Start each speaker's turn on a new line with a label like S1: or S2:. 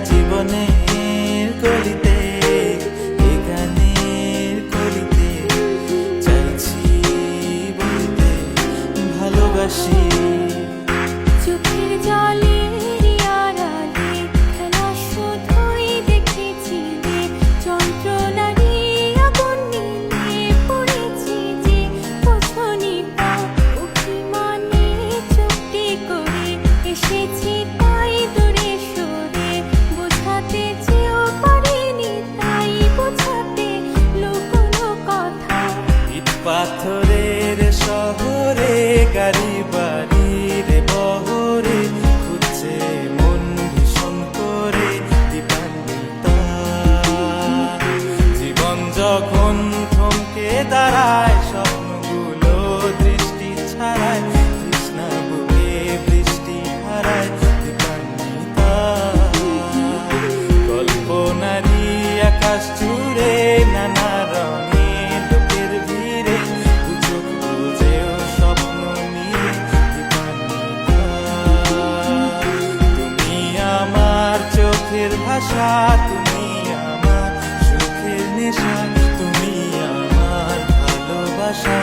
S1: জীবনের কলিতে এই গানের কলিতে চাইছি বলতে ভালোবাসি।
S2: চোখের জলের আড়ালে খেলা শুধুই দেখেছি যে যন্ত্রণারই আগুন নিয়ে পড়েছি যে বোঝনি তা অভিমানে চুপটি করে এসেছি তাই দূরে সরে বোঝাতে চেয়েও পারিনি তাই বোঝাতে লুকোনো কথা।
S1: ইট পাথরের শহরে গাড়ি বাড়ির বহরে খুঁজছে মন ভীষণ করে দীপান্বিতা। জীবন যখন থমকে দাঁড়ায় স্বপ্নগুলো দৃষ্টি ছাড়ায় তৃষ্ণা বুকে বৃষ্টি হারায় দীপান্বিতা। কল্পনারই আকাশ জুড়ে নানা রঙে লোকের ভিড়ে দুচোখ বুঝেও স্বপ্ন নিয়ে দীপান্বিতা। তুমি আমার চোখের ভাষা, তুমি আমার সুখের নেশা, তুমি আমার ভালোবাসা।